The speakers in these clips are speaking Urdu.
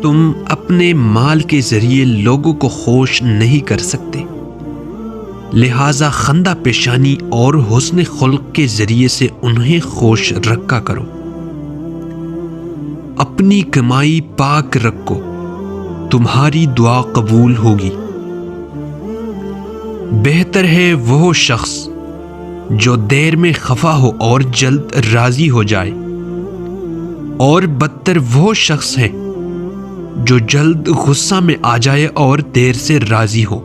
تم اپنے مال کے ذریعے لوگوں کو خوش نہیں کر سکتے، لہذا خندہ پیشانی اور حسن خلق کے ذریعے سے انہیں خوش رکھا کرو۔ اپنی کمائی پاک رکھو، تمہاری دعا قبول ہوگی۔ بہتر ہے وہ شخص جو دیر میں خفا ہو اور جلد راضی ہو جائے، اور بدتر وہ شخص ہے جو جلد غصہ میں آ جائے اور دیر سے راضی ہو۔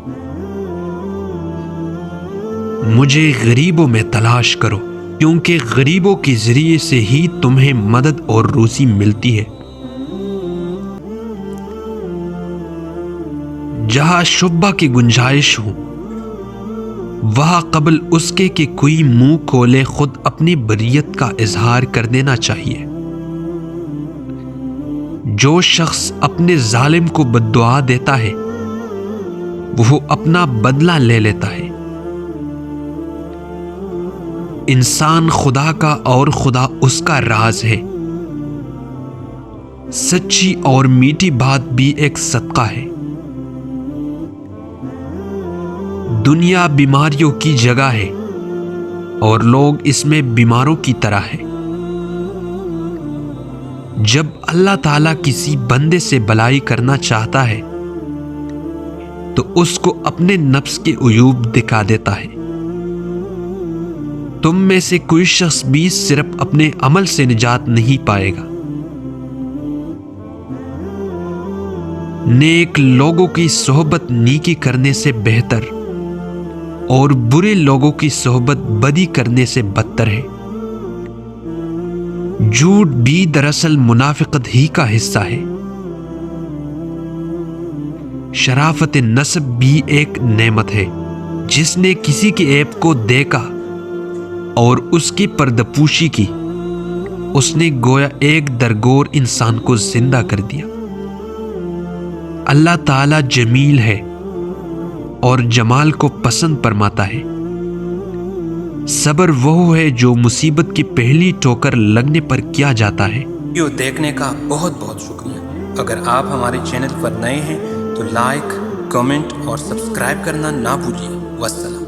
مجھے غریبوں میں تلاش کرو، کیونکہ غریبوں کے ذریعے سے ہی تمہیں مدد اور روزی ملتی ہے۔ جہاں شبہ کی گنجائش ہو، وہاں قبل اس کے کہ کوئی منہ کھولے خود اپنی بریت کا اظہار کر دینا چاہیے۔ جو شخص اپنے ظالم کو بد دعا دیتا ہے وہ اپنا بدلہ لے لیتا ہے۔ انسان خدا کا اور خدا اس کا راز ہے۔ سچی اور میٹھی بات بھی ایک صدقہ ہے۔ دنیا بیماریوں کی جگہ ہے اور لوگ اس میں بیماروں کی طرح ہیں۔ جب اللہ تعالیٰ کسی بندے سے بلائی کرنا چاہتا ہے تو اس کو اپنے نفس کے عیوب دکھا دیتا ہے۔ تم میں سے کوئی شخص بھی صرف اپنے عمل سے نجات نہیں پائے گا۔ نیک لوگوں کی صحبت نیکی کرنے سے بہتر اور برے لوگوں کی صحبت بدی کرنے سے بدتر ہے۔ جھوٹ بھی دراصل منافقت ہی کا حصہ ہے۔ شرافت نسب بھی ایک نعمت ہے۔ جس نے کسی کے عیب کو دیکھا اور اس کی پردپوشی کی، اس نے گویا ایک درگور انسان کو زندہ کر دیا۔ اللہ تعالی جمیل ہے اور جمال کو پسند فرماتا ہے۔ صبر وہ ہے جو مصیبت کی پہلی ٹھوکر لگنے پر کیا جاتا ہے۔ ویڈیو دیکھنے کا بہت بہت شکریہ۔ اگر آپ ہمارے چینل پر نئے ہیں تو لائک، کمنٹ اور سبسکرائب کرنا نہ بھولیے۔ والسلام۔